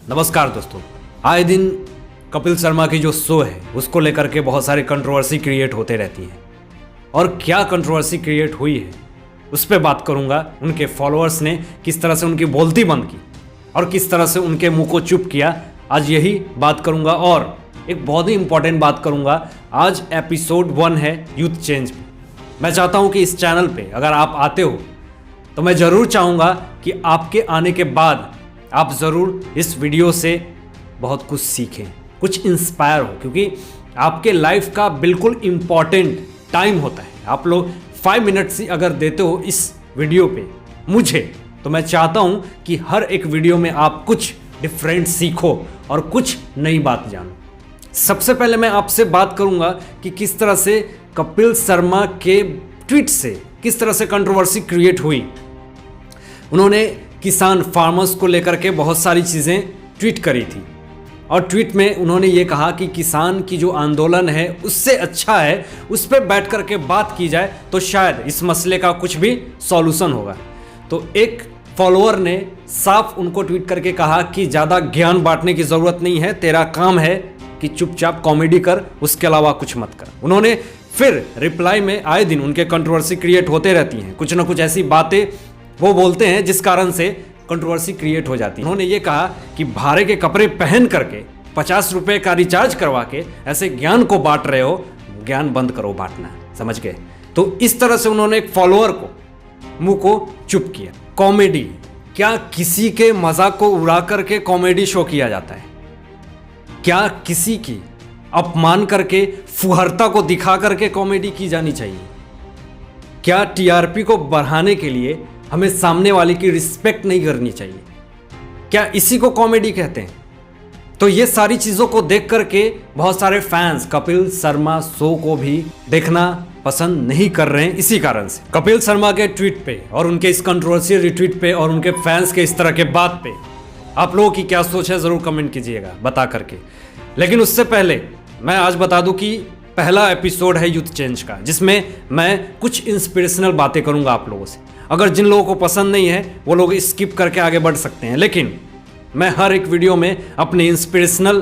नमस्कार दोस्तों। आए दिन कपिल शर्मा की जो शो है उसको लेकर के बहुत सारी कंट्रोवर्सी क्रिएट होते रहती है और क्या कंट्रोवर्सी क्रिएट हुई है उस पर बात करूंगा। उनके फॉलोअर्स ने किस तरह से उनकी बोलती बंद की और किस तरह से उनके मुंह को चुप किया, आज यही बात करूंगा। और एक बहुत ही इंपॉर्टेंट बात करूंगा। आज एपिसोड 1 है यूथ चेंज पे। मैं चाहता हूं कि इस चैनल पे अगर आप आते हो तो मैं ज़रूर चाहूँगा कि आपके आने के बाद आप ज़रूर इस वीडियो से बहुत कुछ सीखें, कुछ इंस्पायर हो, क्योंकि आपके लाइफ का बिल्कुल इम्पॉर्टेंट टाइम होता है। आप लोग 5 मिनट्स ही अगर देते हो इस वीडियो पे मुझे, तो मैं चाहता हूँ कि हर एक वीडियो में आप कुछ डिफरेंट सीखो और कुछ नई बात जानो। सबसे पहले मैं आपसे बात करूँगा कि किस तरह से कपिल शर्मा के ट्वीट से किस तरह से कंट्रोवर्सी क्रिएट हुई। उन्होंने किसान फार्मर्स को लेकर के बहुत सारी चीज़ें ट्वीट करी थी और ट्वीट में उन्होंने ये कहा कि किसान की जो आंदोलन है उससे अच्छा है उस पर बैठ कर के बात की जाए तो शायद इस मसले का कुछ भी सॉल्यूशन होगा। तो एक फॉलोअर ने साफ उनको ट्वीट करके कहा कि ज़्यादा ज्ञान बांटने की ज़रूरत नहीं है, तेरा काम है कि चुपचाप कॉमेडी कर, उसके अलावा कुछ मत कर। उन्होंने फिर रिप्लाई में आए दिन उनके कंट्रोवर्सी क्रिएट होते रहती हैं, कुछ ना कुछ ऐसी बातें वो बोलते हैं जिस कारण से कंट्रोवर्सी क्रिएट हो जाती है। उन्होंने ये कहा कि भाड़े के कपड़े पहन करके 50 रुपए का रिचार्ज करवा के ऐसे ज्ञान को बांट रहे हो, ज्ञान बंद करो बांटना, समझ गए। तो इस तरह से उन्होंने एक फॉलोअर को मुंह को चुप किया। कॉमेडी, क्या किसी के मजाक को उड़ा करके कॉमेडी शो किया जाता है? क्या किसी की अपमान करके, फुहरता को दिखा करके कॉमेडी की जानी चाहिए? क्या टीआरपी को बढ़ाने के लिए हमें सामने वाले की रिस्पेक्ट नहीं करनी चाहिए? क्या इसी को कॉमेडी कहते हैं? तो ये सारी चीज़ों को देख करके बहुत सारे फैंस कपिल शर्मा शो को भी देखना पसंद नहीं कर रहे हैं। इसी कारण से कपिल शर्मा के ट्वीट पे और उनके इस कंट्रोवर्शियल रिट्वीट पे और उनके फैंस के इस तरह के बात पे आप लोगों की क्या सोच है ज़रूर कमेंट कीजिएगा बता करके। लेकिन उससे पहले मैं आज बता दूं कि पहला एपिसोड है यूथ चेंज का, जिसमें मैं कुछ इंस्पिरेशनल बातें करूंगा आप लोगों से। अगर जिन लोगों को पसंद नहीं है वो लोग स्किप करके आगे बढ़ सकते हैं, लेकिन मैं हर एक वीडियो में अपने इंस्पिरेशनल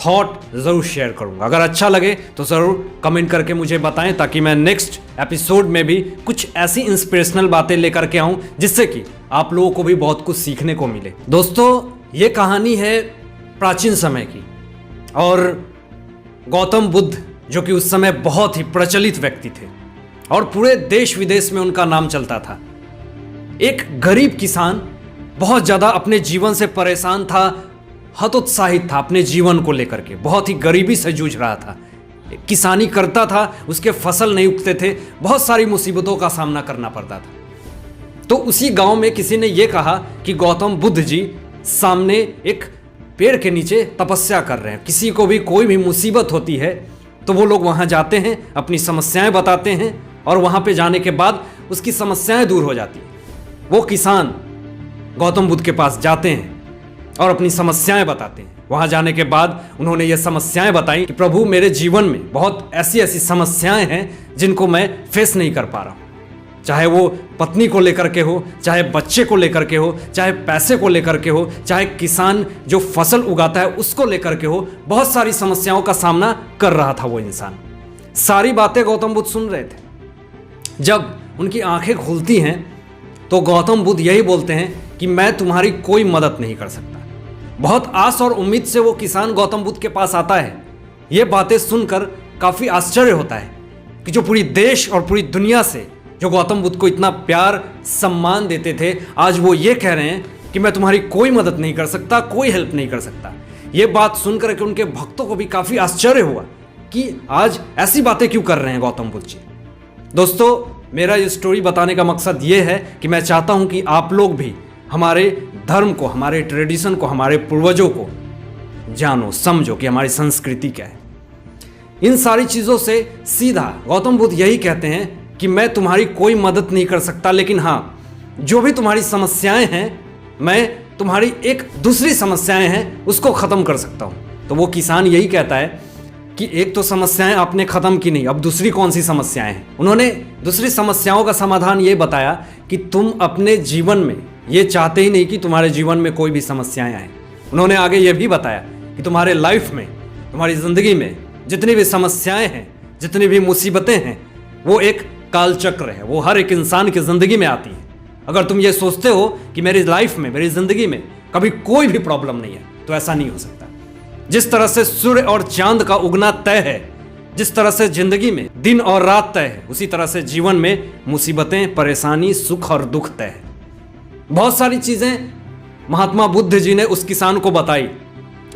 थॉट ज़रूर शेयर करूंगा। अगर अच्छा लगे तो ज़रूर कमेंट करके मुझे बताएं, ताकि मैं नेक्स्ट एपिसोड में भी कुछ ऐसी इंस्पिरेशनल बातें लेकर के आऊं जिससे कि आप लोगों को भी बहुत कुछ सीखने को मिले। दोस्तों, ये कहानी है प्राचीन समय की और गौतम बुद्ध, जो कि उस समय बहुत ही प्रचलित व्यक्ति थे और पूरे देश विदेश में उनका नाम चलता था। एक गरीब किसान बहुत ज़्यादा अपने जीवन से परेशान था, हतोत्साहित था अपने जीवन को लेकर के, बहुत ही गरीबी से जूझ रहा था। किसानी करता था, उसके फसल नहीं उगते थे, बहुत सारी मुसीबतों का सामना करना पड़ता था। तो उसी गांव में किसी ने यह कहा कि गौतम बुद्ध जी सामने एक पेड़ के नीचे तपस्या कर रहे हैं। किसी को भी कोई भी मुसीबत होती है तो वो लोग वहाँ जाते हैं, अपनी समस्याएं बताते हैं और वहाँ पे जाने के बाद उसकी समस्याएं दूर हो जाती हैं। वो किसान गौतम बुद्ध के पास जाते हैं और अपनी समस्याएं बताते हैं। वहाँ जाने के बाद उन्होंने ये समस्याएं बताई कि प्रभु, मेरे जीवन में बहुत ऐसी ऐसी समस्याएं हैं जिनको मैं फेस नहीं कर पा रहा हूँ। चाहे वो पत्नी को लेकर के हो, चाहे बच्चे को लेकर के हो, चाहे पैसे को लेकर के हो, चाहे किसान जो फसल उगाता है उसको लेकर के हो, बहुत सारी समस्याओं का सामना कर रहा था वो इंसान। सारी बातें गौतम बुद्ध सुन रहे थे। जब उनकी आंखें खुलती हैं तो गौतम बुद्ध यही बोलते हैं कि मैं तुम्हारी कोई मदद नहीं कर सकता। बहुत आस और उम्मीद से वो किसान गौतम बुद्ध के पास आता है। ये बातें सुनकर काफ़ी आश्चर्य होता है कि जो पूरी देश और पूरी दुनिया से जो गौतम बुद्ध को इतना प्यार सम्मान देते थे, आज वो ये कह रहे हैं कि मैं तुम्हारी कोई मदद नहीं कर सकता, कोई हेल्प नहीं कर सकता। ये बात सुनकर के उनके भक्तों को भी काफ़ी आश्चर्य हुआ कि आज ऐसी बातें क्यों कर रहे हैं गौतम बुद्ध जी। दोस्तों, मेरा ये स्टोरी बताने का मकसद ये है कि मैं चाहता हूँ कि आप लोग भी हमारे धर्म को, हमारे ट्रेडिशन को, हमारे पूर्वजों को जानो, समझो कि हमारी संस्कृति क्या है। इन सारी चीज़ों से सीधा गौतम बुद्ध यही कहते हैं कि मैं तुम्हारी कोई मदद नहीं कर सकता, लेकिन हाँ, जो भी तुम्हारी समस्याएं हैं, मैं तुम्हारी एक दूसरी समस्याएं हैं उसको ख़त्म कर सकता हूँ। तो वो किसान यही कहता है कि एक तो समस्याएं आपने ख़त्म की नहीं, अब दूसरी कौन सी समस्याएं हैं। उन्होंने दूसरी समस्याओं का समाधान ये बताया कि तुम अपने जीवन में ये चाहते ही नहीं कि तुम्हारे जीवन में कोई भी समस्याएं आए। उन्होंने आगे ये भी बताया कि तुम्हारे लाइफ में, तुम्हारी ज़िंदगी में जितनी भी समस्याएं हैं, जितनी भी मुसीबतें हैं, वो एक कालचक्र है, वो हर एक इंसान की ज़िंदगी में आती है। अगर तुम ये सोचते हो कि मेरी लाइफ में, मेरी ज़िंदगी में कभी कोई भी प्रॉब्लम नहीं है, तो ऐसा नहीं हो सकता। जिस तरह से सूर्य और चांद का उगना तय है, जिस तरह से जिंदगी में दिन और रात तय है, उसी तरह से जीवन में मुसीबतें, परेशानी, सुख और दुख तय है। बहुत सारी चीजें महात्मा बुद्ध जी ने उस किसान को बताई।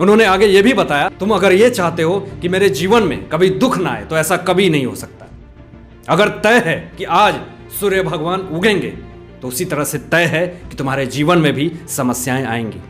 उन्होंने आगे ये भी बताया, तुम अगर ये चाहते हो कि मेरे जीवन में कभी दुख ना आए, तो ऐसा कभी नहीं हो सकता। अगर तय है कि आज सूर्य भगवान उगेंगे, तो उसी तरह से तय है कि तुम्हारे जीवन में भी समस्याएं आएंगी।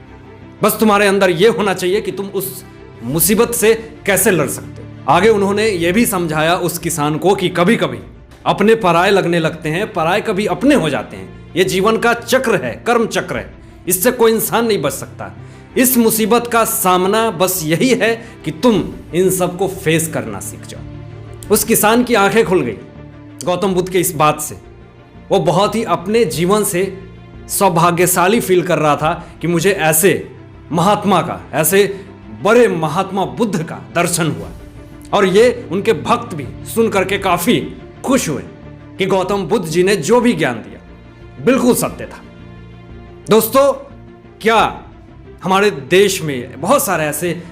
बस तुम्हारे अंदर यह होना चाहिए कि तुम उस मुसीबत से कैसे लड़ सकते हो। आगे उन्होंने ये भी समझाया उस किसान को कि कभी कभी अपने पराये लगने लगते हैं, पराये कभी अपने हो जाते हैं। ये जीवन का चक्र है, कर्म चक्र है, इससे कोई इंसान नहीं बच सकता। इस मुसीबत का सामना बस यही है कि तुम इन सबको फेस करना सीख जाओ। उस किसान की आंखें खुल गई गौतम बुद्ध के इस बात से। वो बहुत ही अपने जीवन से सौभाग्यशाली फील कर रहा था कि मुझे ऐसे महात्मा का, ऐसे बड़े महात्मा बुद्ध का दर्शन हुआ। और ये उनके भक्त भी सुन करके काफी खुश हुए कि गौतम बुद्ध जी ने जो भी ज्ञान दिया बिल्कुल सत्य था। दोस्तों, क्या हमारे देश में बहुत सारे ऐसे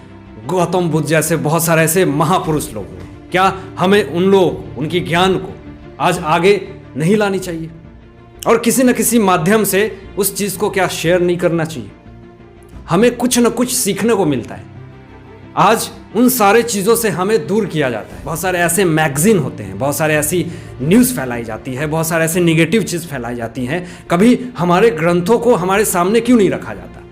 गौतम बुद्ध जैसे बहुत सारे ऐसे महापुरुष लोग हैं, क्या हमें उन लोग, उनकी ज्ञान को आज आगे नहीं लानी चाहिए और किसी न किसी माध्यम से उस चीज को क्या शेयर नहीं करना चाहिए? हमें कुछ न कुछ सीखने को मिलता है। आज उन सारे चीज़ों से हमें दूर किया जाता है। बहुत सारे ऐसे मैगजीन होते हैं, बहुत सारे ऐसी न्यूज़ फैलाई जाती है, बहुत सारे ऐसे निगेटिव चीज़ फैलाई जाती हैं। कभी हमारे ग्रंथों को हमारे सामने क्यों नहीं रखा जाता?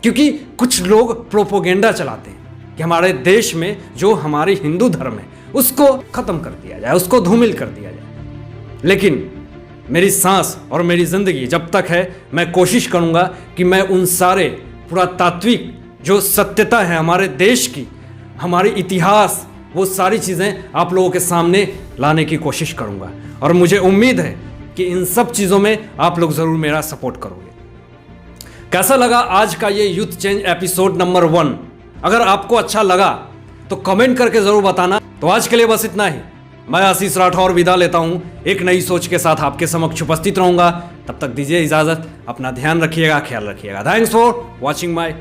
क्योंकि कुछ लोग प्रोपोगेंडा चलाते हैं कि हमारे देश में जो हमारे हिंदू धर्म है उसको खत्म कर दिया जाए, उसको धूमिल कर दिया जाए। लेकिन मेरी सांस और मेरी ज़िंदगी जब तक है, मैं कोशिश करूँगा कि मैं उन सारे पुरातात्विक जो सत्यता है हमारे देश की, हमारी इतिहास, वो सारी चीज़ें आप लोगों के सामने लाने की कोशिश करूँगा। और मुझे उम्मीद है कि इन सब चीज़ों में आप लोग ज़रूर मेरा सपोर्ट करोगे। कैसा लगा आज का ये यूथ चेंज एपिसोड नंबर 1? अगर आपको अच्छा लगा तो कमेंट करके ज़रूर बताना। तो आज के लिए बस इतना ही। मैं आशीष राठौर विदा लेता हूँ। एक नई सोच के साथ आपके समक्ष उपस्थित रहूँगा। तब तक दीजिए इजाज़त। अपना ध्यान रखिएगा, ख्याल रखिएगा। Thanks for watching my